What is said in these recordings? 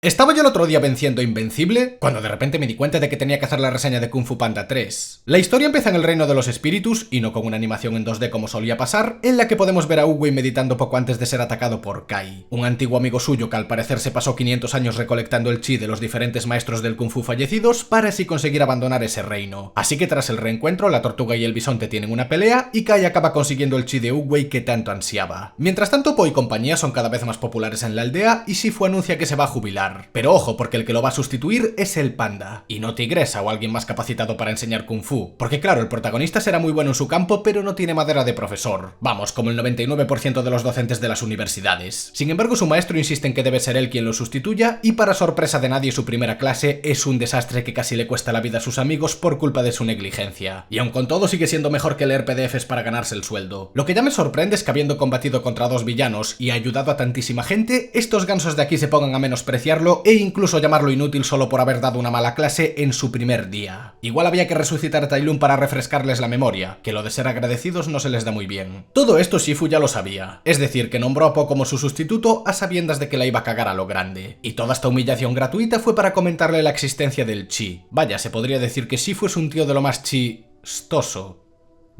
Estaba yo el otro día venciendo Invencible, cuando de repente me di cuenta de que tenía que hacer la reseña de Kung Fu Panda 3. La historia empieza en el reino de los espíritus, y no con una animación en 2D como solía pasar, en la que podemos ver a Oogway meditando poco antes de ser atacado por Kai, un antiguo amigo suyo que al parecer se pasó 500 años recolectando el chi de los diferentes maestros del Kung Fu fallecidos para así conseguir abandonar ese reino. Así que tras el reencuentro, la tortuga y el bisonte tienen una pelea, y Kai acaba consiguiendo el chi de Oogway que tanto ansiaba. Mientras tanto, Po y compañía son cada vez más populares en la aldea, y Shifu anuncia que se va a jubilar. Pero ojo, porque el que lo va a sustituir es el panda, y no Tigresa o alguien más capacitado para enseñar Kung Fu. Porque claro, el protagonista será muy bueno en su campo, pero no tiene madera de profesor. Vamos, como el 99% de los docentes de las universidades. Sin embargo, su maestro insiste en que debe ser él quien lo sustituya, y para sorpresa de nadie su primera clase es un desastre que casi le cuesta la vida a sus amigos por culpa de su negligencia. Y aun con todo sigue siendo mejor que leer PDFs para ganarse el sueldo. Lo que ya me sorprende es que habiendo combatido contra dos villanos y ayudado a tantísima gente, estos gansos de aquí se pongan a menospreciarlo e incluso llamarlo inútil solo por haber dado una mala clase en su primer día. Igual había que resucitar a Tai Lung para refrescarles la memoria, que lo de ser agradecidos no se les da muy bien. Todo esto Shifu ya lo sabía, es decir, que nombró a Po como su sustituto a sabiendas de que la iba a cagar a lo grande. Y toda esta humillación gratuita fue para comentarle la existencia del chi. Vaya, se podría decir que Shifu es un tío de lo más chistoso.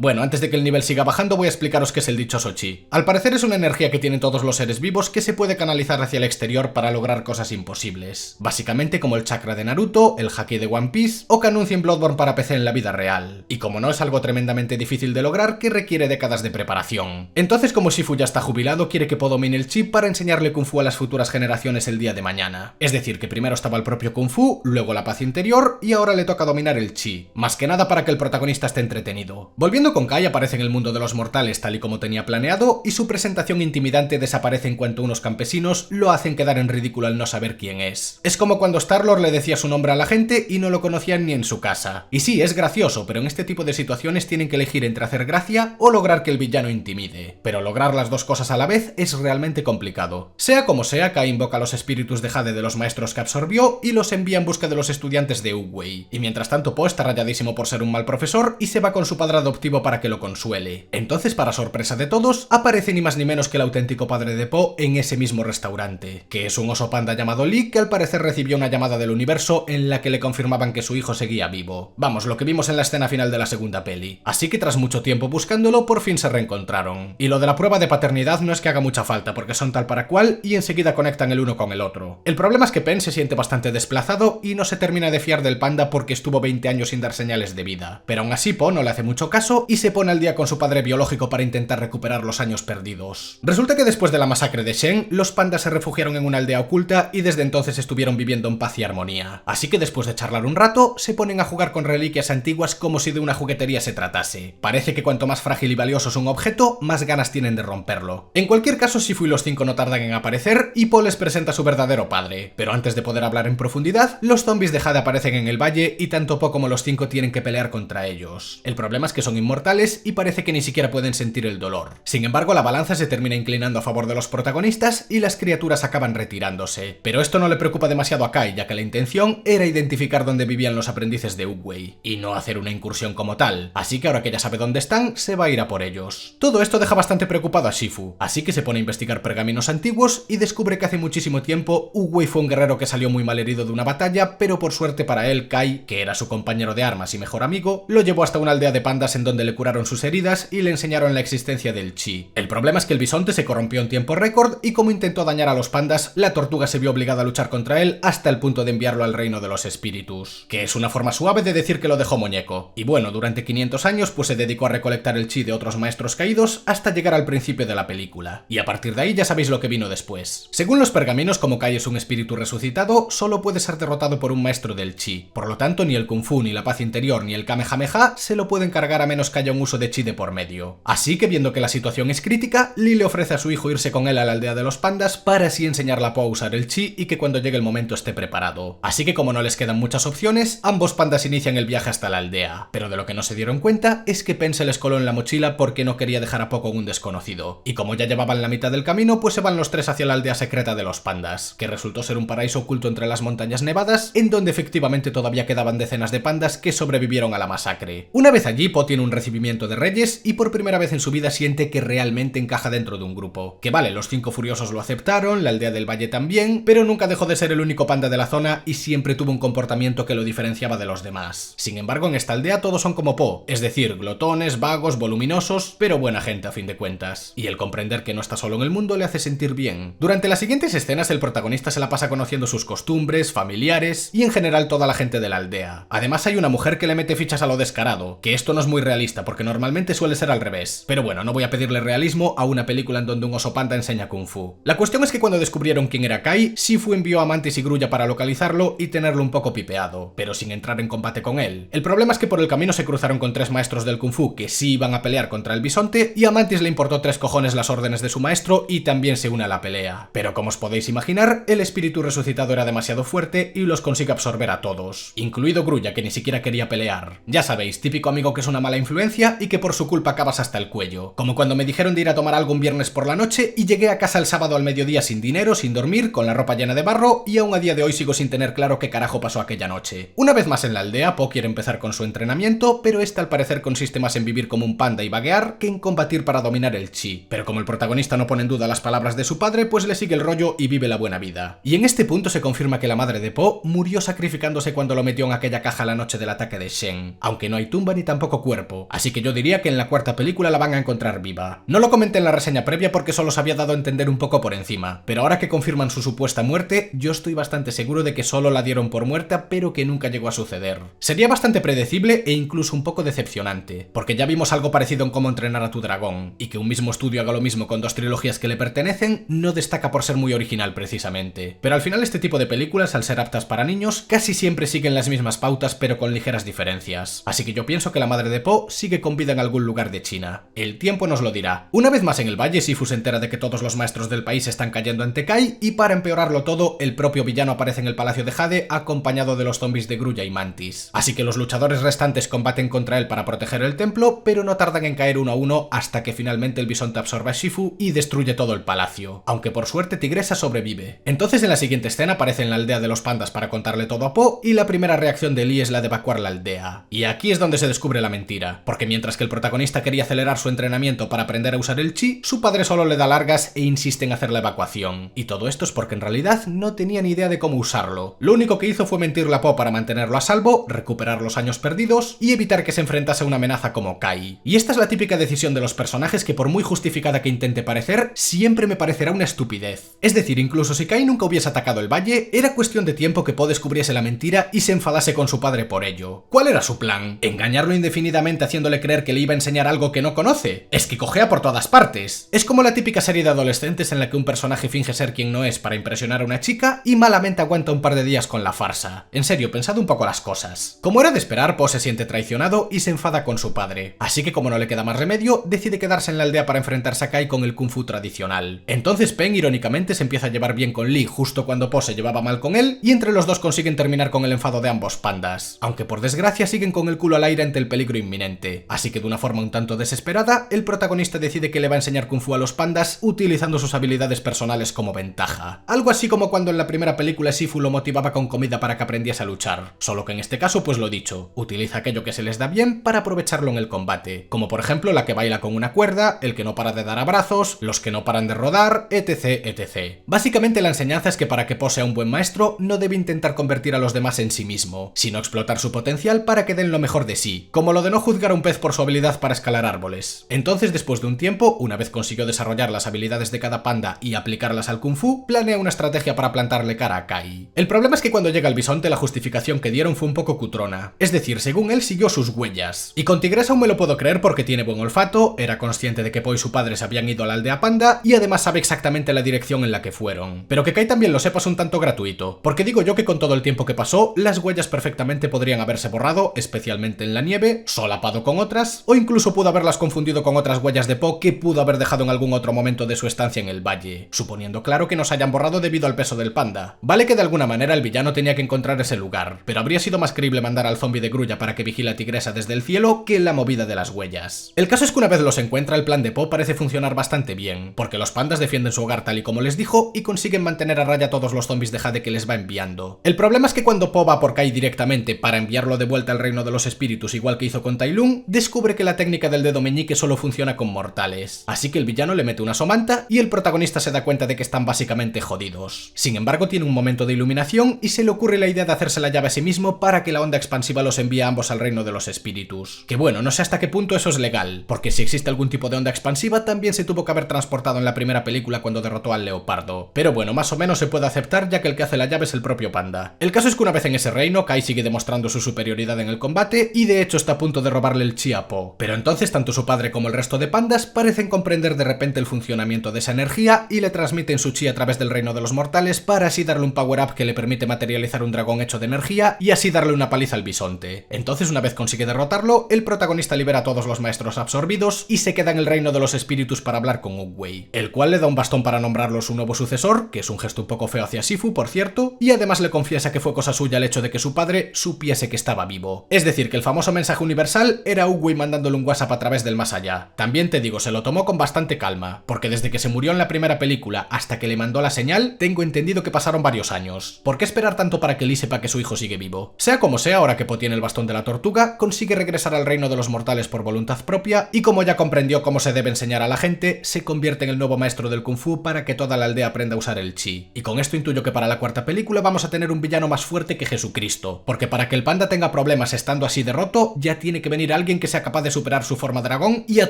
Bueno, antes de que el nivel siga bajando voy a explicaros qué es el dichoso chi. Al parecer es una energía que tienen todos los seres vivos que se puede canalizar hacia el exterior para lograr cosas imposibles. Básicamente como el chakra de Naruto, el haki de One Piece o que anuncien Bloodborne para PC en la vida real. Y como no es algo tremendamente difícil de lograr que requiere décadas de preparación. Entonces como Shifu ya está jubilado quiere que Po domine el chi para enseñarle Kung Fu a las futuras generaciones el día de mañana. Es decir, que primero estaba el propio Kung Fu, luego la paz interior y ahora le toca dominar el chi. Más que nada para que el protagonista esté entretenido. Volviendo con Kai, aparece en el mundo de los mortales tal y como tenía planeado, y su presentación intimidante desaparece en cuanto unos campesinos lo hacen quedar en ridículo al no saber quién es. Es como cuando Star-Lord le decía su nombre a la gente y no lo conocían ni en su casa. Y sí, es gracioso, pero en este tipo de situaciones tienen que elegir entre hacer gracia o lograr que el villano intimide. Pero lograr las dos cosas a la vez es realmente complicado. Sea como sea, Kai invoca a los espíritus de Jade de los maestros que absorbió y los envía en busca de los estudiantes de Oogway. Y mientras tanto Po está rayadísimo por ser un mal profesor y se va con su padre adoptivo para que lo consuele. Entonces, para sorpresa de todos, aparece ni más ni menos que el auténtico padre de Po en ese mismo restaurante, que es un oso panda llamado Lee que al parecer recibió una llamada del universo en la que le confirmaban que su hijo seguía vivo. Vamos, lo que vimos en la escena final de la segunda peli. Así que tras mucho tiempo buscándolo, por fin se reencontraron. Y lo de la prueba de paternidad no es que haga mucha falta, porque son tal para cual y enseguida conectan el uno con el otro. El problema es que Pen se siente bastante desplazado y no se termina de fiar del panda porque estuvo 20 años sin dar señales de vida. Pero aún así Po no le hace mucho caso y se pone al día con su padre biológico para intentar recuperar los años perdidos. Resulta que después de la masacre de Shen, los pandas se refugiaron en una aldea oculta y desde entonces estuvieron viviendo en paz y armonía. Así que después de charlar un rato, se ponen a jugar con reliquias antiguas como si de una juguetería se tratase. Parece que cuanto más frágil y valioso es un objeto, más ganas tienen de romperlo. En cualquier caso, Shifu y los 5 no tardan en aparecer y Po les presenta a su verdadero padre. Pero antes de poder hablar en profundidad, los zombies de Jade aparecen en el valle y tanto Po como los 5 tienen que pelear contra ellos. El problema es que son inmortales y parece que ni siquiera pueden sentir el dolor. Sin embargo, la balanza se termina inclinando a favor de los protagonistas y las criaturas acaban retirándose. Pero esto no le preocupa demasiado a Kai, ya que la intención era identificar dónde vivían los aprendices de Oogway, y no hacer una incursión como tal. Así que ahora que ya sabe dónde están, se va a ir a por ellos. Todo esto deja bastante preocupado a Shifu, así que se pone a investigar pergaminos antiguos y descubre que hace muchísimo tiempo Oogway fue un guerrero que salió muy mal herido de una batalla, pero por suerte para él, Kai, que era su compañero de armas y mejor amigo, lo llevó hasta una aldea de pandas en donde le curaron sus heridas y le enseñaron la existencia del chi. El problema es que el bisonte se corrompió en tiempo récord y como intentó dañar a los pandas, la tortuga se vio obligada a luchar contra él hasta el punto de enviarlo al reino de los espíritus, que es una forma suave de decir que lo dejó muñeco. Y bueno, durante 500 años pues se dedicó a recolectar el chi de otros maestros caídos hasta llegar al principio de la película. Y a partir de ahí ya sabéis lo que vino después. Según los pergaminos, como Kai es un espíritu resucitado, solo puede ser derrotado por un maestro del chi. Por lo tanto, ni el Kung Fu, ni la paz interior, ni el Kamehameha se lo pueden cargar a menos que haya un uso de chi de por medio. Así que viendo que la situación es crítica, Lee le ofrece a su hijo irse con él a la aldea de los pandas para así enseñarle a Po a usar el chi y que cuando llegue el momento esté preparado. Así que como no les quedan muchas opciones, ambos pandas inician el viaje hasta la aldea. Pero de lo que no se dieron cuenta es que Pen se les coló en la mochila porque no quería dejar a Po con un desconocido. Y como ya llevaban la mitad del camino, pues se van los tres hacia la aldea secreta de los pandas, que resultó ser un paraíso oculto entre las montañas nevadas, en donde efectivamente todavía quedaban decenas de pandas que sobrevivieron a la masacre. Una vez allí, Po tiene un recibimiento de Reyes y por primera vez en su vida siente que realmente encaja dentro de un grupo. Que vale, los 5 furiosos lo aceptaron, la aldea del Valle también, pero nunca dejó de ser el único panda de la zona y siempre tuvo un comportamiento que lo diferenciaba de los demás. Sin embargo, en esta aldea todos son como Po, es decir, glotones, vagos, voluminosos, pero buena gente a fin de cuentas. Y el comprender que no está solo en el mundo le hace sentir bien. Durante las siguientes escenas el protagonista se la pasa conociendo sus costumbres, familiares y en general toda la gente de la aldea. Además hay una mujer que le mete fichas a lo descarado, que esto no es muy realista porque normalmente suele ser al revés. Pero bueno, no voy a pedirle realismo a una película en donde un oso panda enseña Kung Fu. La cuestión es que cuando descubrieron quién era Kai, Shifu envió a Mantis y Grulla para localizarlo y tenerlo un poco pipeado, pero sin entrar en combate con él. El problema es que por el camino se cruzaron con 3 maestros del Kung Fu que sí iban a pelear contra el bisonte y a Mantis le importó 3 cojones las órdenes de su maestro y también se une a la pelea. Pero como os podéis imaginar, el espíritu resucitado era demasiado fuerte y los consigue absorber a todos, incluido Grulla, que ni siquiera quería pelear. Ya sabéis, típico amigo que es una mala influencia y que por su culpa acabas hasta el cuello. Como cuando me dijeron de ir a tomar algo un viernes por la noche y llegué a casa el sábado al mediodía sin dinero, sin dormir, con la ropa llena de barro y aún a día de hoy sigo sin tener claro qué carajo pasó aquella noche. Una vez más en la aldea, Po quiere empezar con su entrenamiento, pero este al parecer consiste más en vivir como un panda y vaguear que en combatir para dominar el chi. Pero como el protagonista no pone en duda las palabras de su padre, pues le sigue el rollo y vive la buena vida. Y en este punto se confirma que la madre de Po murió sacrificándose cuando lo metió en aquella caja la noche del ataque de Shen, aunque no hay tumba ni tampoco cuerpo, así que yo diría que en la 4ª película la van a encontrar viva. No lo comenté en la reseña previa porque solo se había dado a entender un poco por encima, pero ahora que confirman su supuesta muerte, yo estoy bastante seguro de que solo la dieron por muerta pero que nunca llegó a suceder. Sería bastante predecible e incluso un poco decepcionante, porque ya vimos algo parecido en Cómo entrenar a tu dragón, y que un mismo estudio haga lo mismo con 2 trilogías que le pertenecen no destaca por ser muy original precisamente. Pero al final este tipo de películas, al ser aptas para niños, casi siempre siguen las mismas pautas pero con ligeras diferencias. Así que yo pienso que la madre de Po sigue con vida en algún lugar de China. El tiempo nos lo dirá. Una vez más en el valle, Shifu se entera de que todos los maestros del país están cayendo ante Kai y para empeorarlo todo, el propio villano aparece en el Palacio de Jade acompañado de los zombies de Grulla y Mantis. Así que los luchadores restantes combaten contra él para proteger el templo, pero no tardan en caer uno a uno hasta que finalmente el bisonte absorbe a Shifu y destruye todo el palacio. Aunque por suerte Tigresa sobrevive. Entonces en la siguiente escena aparece en la aldea de los pandas para contarle todo a Po y la primera reacción de Lee es la de evacuar la aldea. Y aquí es donde se descubre la mentira, porque mientras que el protagonista quería acelerar su entrenamiento para aprender a usar el chi, su padre solo le da largas e insiste en hacer la evacuación. Y todo esto es porque en realidad no tenía ni idea de cómo usarlo. Lo único que hizo fue mentirle a Po para mantenerlo a salvo, recuperar los años perdidos y evitar que se enfrentase a una amenaza como Kai. Y esta es la típica decisión de los personajes que por muy justificada que intente parecer, siempre me parecerá una estupidez. Es decir, incluso si Kai nunca hubiese atacado el valle, era cuestión de tiempo que Po descubriese la mentira y se enfadase con su padre por ello. ¿Cuál era su plan? ¿Engañarlo indefinidamente haciéndole creer que le iba a enseñar algo que no conoce? Es que cojea por todas partes. Es como la típica serie de adolescentes en la que un personaje finge ser quien no es para impresionar a una chica y malamente aguanta un par de días con la farsa. En serio, pensad un poco las cosas. Como era de esperar, Po se siente traicionado y se enfada con su padre. Así que como no le queda más remedio, decide quedarse en la aldea para enfrentarse a Kai con el Kung Fu tradicional. Entonces Peng irónicamente se empieza a llevar bien con Lee justo cuando Po se llevaba mal con él y entre los dos consiguen terminar con el enfado de ambos pandas. Aunque por desgracia siguen con el culo al aire ante el peligro inminente. Así que de una forma un tanto desesperada, el protagonista decide que le va a enseñar Kung Fu a los pandas utilizando sus habilidades personales como ventaja. Algo así como cuando en la primera película Shifu lo motivaba con comida para que aprendiese a luchar. Solo que en este caso, pues lo dicho, utiliza aquello que se les da bien para aprovecharlo en el combate. Como por ejemplo la que baila con una cuerda, el que no para de dar abrazos, los que no paran de rodar, etc, etc. Básicamente la enseñanza es que para que Po sea un buen maestro, no debe intentar convertir a los demás en sí mismo, sino explotar su potencial para que den lo mejor de sí, como lo de no juzgar a un pez por su habilidad para escalar árboles. Entonces, después de un tiempo, una vez consiguió desarrollar las habilidades de cada panda y aplicarlas al Kung Fu, planea una estrategia para plantarle cara a Kai. El problema es que cuando llega el bisonte, la justificación que dieron fue un poco cutrona. Es decir, según él, siguió sus huellas. Y con Tigresa aún me lo puedo creer porque tiene buen olfato, era consciente de que Po y su padre se habían ido a la aldea panda y además sabe exactamente la dirección en la que fueron. Pero que Kai también lo sepa es un tanto gratuito, porque digo yo que con todo el tiempo que pasó, las huellas perfectamente podrían haberse borrado, especialmente en la nieve, solapado con otras, o incluso pudo haberlas confundido con otras huellas de Po que pudo haber dejado en algún otro momento de su estancia en el valle, suponiendo claro que no se hayan borrado debido al peso del panda. Vale que de alguna manera el villano tenía que encontrar ese lugar, pero habría sido más creíble mandar al zombie de Grulla para que vigile a Tigresa desde el cielo que la movida de las huellas. El caso es que una vez los encuentra, el plan de Po parece funcionar bastante bien, porque los pandas defienden su hogar tal y como les dijo y consiguen mantener a raya todos los zombies de Jade que les va enviando. El problema es que cuando Po va por Kai directamente para enviarlo de vuelta al reino de los espíritus igual que hizo con Tai Lung, Dragón, descubre que la técnica del dedo meñique solo funciona con mortales. Así que el villano le mete una somanta y el protagonista se da cuenta de que están básicamente jodidos. Sin embargo, tiene un momento de iluminación y se le ocurre la idea de hacerse la llave a sí mismo para que la onda expansiva los envíe a ambos al reino de los espíritus. Que bueno, no sé hasta qué punto eso es legal, porque si existe algún tipo de onda expansiva también se tuvo que haber transportado en la primera película cuando derrotó al leopardo. Pero bueno, más o menos se puede aceptar ya que el que hace la llave es el propio panda. El caso es que una vez en ese reino, Kai sigue demostrando su superioridad en el combate y de hecho está a punto de robarle el chi a Po. Pero entonces tanto su padre como el resto de pandas parecen comprender de repente el funcionamiento de esa energía y le transmiten su chi a través del reino de los mortales para así darle un power-up que le permite materializar un dragón hecho de energía y así darle una paliza al bisonte. Entonces, una vez consigue derrotarlo, el protagonista libera a todos los maestros absorbidos y se queda en el reino de los espíritus para hablar con Oogway, el cual le da un bastón para nombrarlo su nuevo sucesor, que es un gesto un poco feo hacia Shifu, por cierto, y además le confiesa que fue cosa suya el hecho de que su padre supiese que estaba vivo. Es decir, que el famoso mensaje universal era Oogway mandándole un WhatsApp a través del más allá. También te digo, se lo tomó con bastante calma, porque desde que se murió en la primera película hasta que le mandó la señal, tengo entendido que pasaron varios años. ¿Por qué esperar tanto para que Lee sepa que su hijo sigue vivo? Sea como sea, ahora que Po tiene el bastón de la tortuga, consigue regresar al reino de los mortales por voluntad propia y como ya comprendió cómo se debe enseñar a la gente, se convierte en el nuevo maestro del Kung Fu para que toda la aldea aprenda a usar el chi. Y con esto intuyo que para la cuarta película vamos a tener un villano más fuerte que Jesucristo, porque para que el panda tenga problemas estando así de roto, ya tiene que venir alguien que sea capaz de superar su forma dragón y a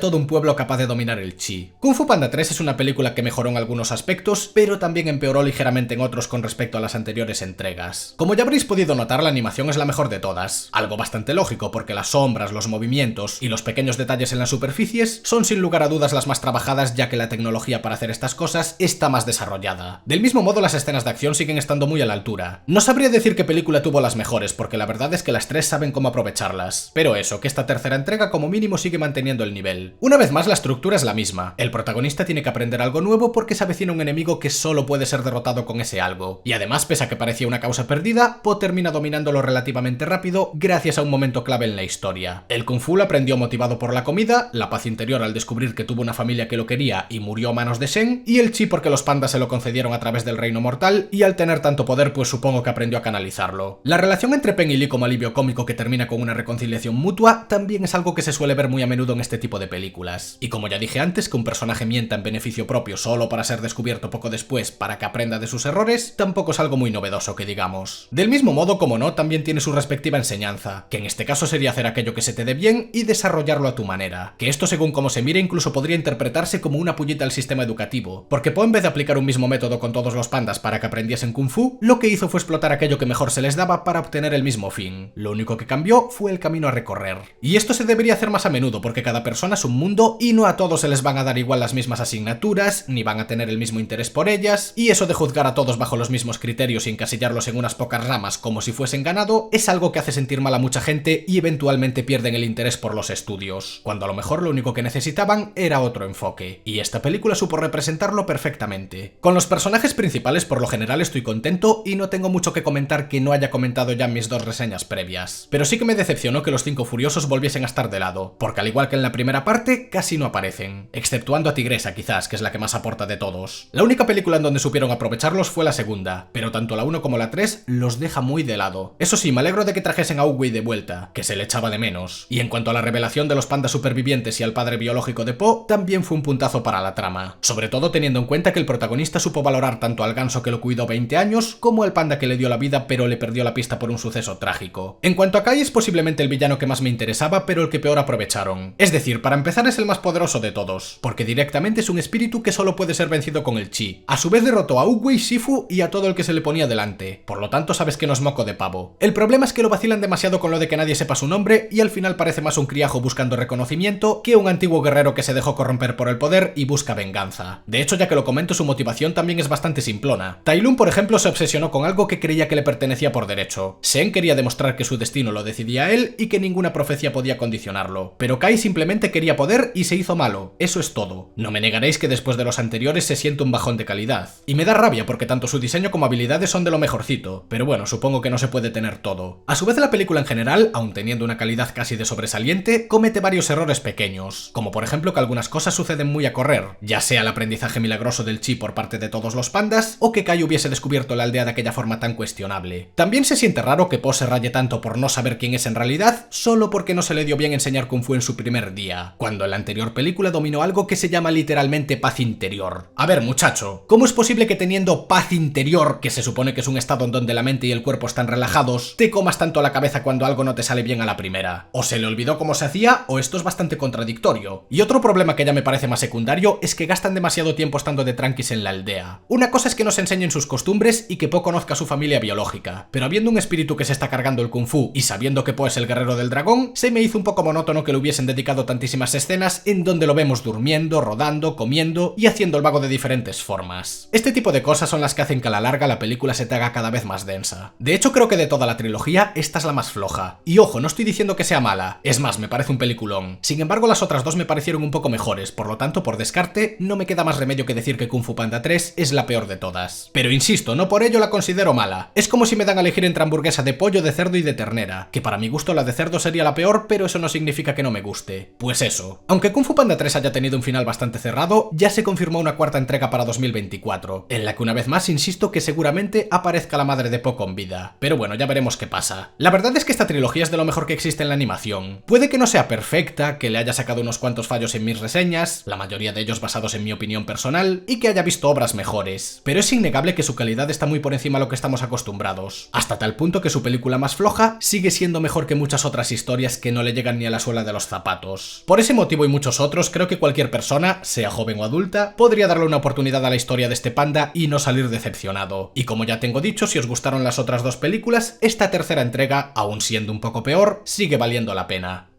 todo un pueblo capaz de dominar el chi. Kung Fu Panda 3 es una película que mejoró en algunos aspectos, pero también empeoró ligeramente en otros con respecto a las anteriores entregas. Como ya habréis podido notar, la animación es la mejor de todas, algo bastante lógico porque las sombras, los movimientos y los pequeños detalles en las superficies son sin lugar a dudas las más trabajadas, ya que la tecnología para hacer estas cosas está más desarrollada. Del mismo modo, las escenas de acción siguen estando muy a la altura. No sabría decir qué película tuvo las mejores, porque la verdad es que las tres saben cómo aprovecharlas, pero eso, que esta tercera entrega como mínimo sigue manteniendo el nivel. Una vez más, la estructura es la misma. El protagonista tiene que aprender algo nuevo porque se avecina un enemigo que solo puede ser derrotado con ese algo. Y además, pese a que parecía una causa perdida, Po termina dominándolo relativamente rápido gracias a un momento clave en la historia. El Kung Fu lo aprendió motivado por la comida, la paz interior al descubrir que tuvo una familia que lo quería y murió a manos de Shen, y el chi porque los pandas se lo concedieron a través del reino mortal y al tener tanto poder pues supongo que aprendió a canalizarlo. La relación entre Pen y Lee como alivio cómico que termina con una reconciliación mutua también es algo que se suele ver muy a menudo en este tipo de películas. Y como ya dije antes, que un personaje mienta en beneficio propio solo para ser descubierto poco después para que aprenda de sus errores, tampoco es algo muy novedoso que digamos. Del mismo modo, como no, también tiene su respectiva enseñanza, que en este caso sería hacer aquello que se te dé bien y desarrollarlo a tu manera. Que esto según como se mire incluso podría interpretarse como una pullita al sistema educativo, porque Po en vez de aplicar un mismo método con todos los pandas para que aprendiesen Kung Fu, lo que hizo fue explotar aquello que mejor se les daba para obtener el mismo fin. Lo único que cambió fue el camino a recorrer. Y esto se debería hacer más a menudo porque cada persona es un mundo y no a todos se les van a dar igual las mismas asignaturas, ni van a tener el mismo interés por ellas, y eso de juzgar a todos bajo los mismos criterios y encasillarlos en unas pocas ramas como si fuesen ganado es algo que hace sentir mal a mucha gente y eventualmente pierden el interés por los estudios, cuando a lo mejor lo único que necesitaban era otro enfoque, y esta película supo representarlo perfectamente. Con los personajes principales por lo general estoy contento y no tengo mucho que comentar que no haya comentado ya en mis dos reseñas previas, pero sí que me decepcionó que los 5 furiosos volviesen a estar de lado, porque al igual que en la primera parte, casi no aparecen, exceptuando a Tigresa quizás, que es la que más aporta de todos. La única película en donde supieron aprovecharlos fue la segunda, pero tanto la 1 como la 3 los deja muy de lado. Eso sí, me alegro de que trajesen a Oogway de vuelta, que se le echaba de menos, y en cuanto a la revelación de los pandas supervivientes y al padre biológico de Po, también fue un puntazo para la trama, sobre todo teniendo en cuenta que el protagonista supo valorar tanto al ganso que lo cuidó 20 años, como al panda que le dio la vida pero le perdió la pista por un suceso trágico. En cuanto a Kai, es posiblemente el villano que más me interesaba, pero el que peor aprovecharon. Es decir, para empezar es el más poderoso de todos, porque directamente es un espíritu que solo puede ser vencido con el chi. A su vez derrotó a Oogway, Shifu y a todo el que se le ponía delante, por lo tanto sabes que no es moco de pavo. El problema es que lo vacilan demasiado con lo de que nadie sepa su nombre y al final parece más un criajo buscando reconocimiento que un antiguo guerrero que se dejó corromper por el poder y busca venganza. De hecho, ya que lo comento, su motivación también es bastante simplona. Tai Lung, por ejemplo, se obsesionó con algo que creía que le pertenecía por derecho. Shen quería demostrar que su destino lo decidía él y que ninguna profecía podía condicionarlo. Pero Kai simplemente quería poder y se hizo malo. Eso es todo. No me negaréis que después de los anteriores se siente un bajón de calidad. Y me da rabia porque tanto su diseño como habilidades son de lo mejorcito. Pero bueno, supongo que no se puede tener todo. A su vez, la película en general, aun teniendo una calidad casi de sobresaliente, comete varios errores pequeños. Como por ejemplo que algunas cosas suceden muy a correr, ya sea el aprendizaje milagroso del chi por parte de todos los pandas, o que Kai hubiese descubierto la aldea de aquella forma tan cuestionable. También se siente raro que Po se raye tanto por no saber quién es en realidad, solo porque no se le dio bien enseñar Kung Fu en su primer día, cuando en la anterior película dominó algo que se llama literalmente paz interior. A ver, muchacho, ¿cómo es posible que teniendo paz interior, que se supone que es un estado en donde la mente y el cuerpo están relajados, te comas tanto la cabeza cuando algo no te sale bien a la primera? O se le olvidó cómo se hacía, o esto es bastante contradictorio. Y otro problema que ya me parece más secundario es que gastan demasiado tiempo estando de tranquis en la aldea. Una cosa es que nos enseñen sus costumbres y que Po conozca a su familia biológica, pero habiendo un espíritu que se está cargando el Kung Fu y sabiendo que Po es el guerrero del dragón, se me hizo un poco monótono que le hubiesen dedicado tantísimas escenas en donde lo vemos durmiendo, rodando, comiendo y haciendo el vago de diferentes formas. Este tipo de cosas son las que hacen que a la larga la película se te haga cada vez más densa. De hecho, creo que de toda la trilogía, esta es la más floja. Y ojo, no estoy diciendo que sea mala, es más, me parece un peliculón. Sin embargo, las otras dos me parecieron un poco mejores, por lo tanto, por descarte, no me queda más remedio que decir que Kung Fu Panda 3 es la peor de todas. Pero insisto, no por ello la considero mala. Es como si me dan a elegir entre hamburguesa de pollo, de cerdo y de ternera, que para mi gusto la de cerdo sería la peor, pero eso no significa que no me guste. Pues eso. Aunque Kung Fu Panda 3 haya tenido un final bastante cerrado, ya se confirmó una cuarta entrega para 2024, en la que una vez más insisto que seguramente aparezca la madre de Po con vida. Pero bueno, ya veremos qué pasa. La verdad es que esta trilogía es de lo mejor que existe en la animación. Puede que no sea perfecta, que le haya sacado unos cuantos fallos en mis reseñas, la mayoría de ellos basados en mi opinión personal, y que haya visto obras mejores, pero es innegable que su calidad está muy por encima de lo que estamos acostumbrados, hasta tal punto que su película más floja sigue siendo mejor que muchas otras historias que no le llegan ni a la suela de los zapatos. Por ese motivo y muchos otros, creo que cualquier persona, sea joven o adulta, podría darle una oportunidad a la historia de este panda y no salir decepcionado. Y como ya tengo dicho, si os gustaron las otras dos películas, esta tercera entrega, aun siendo un poco peor, sigue valiendo la pena.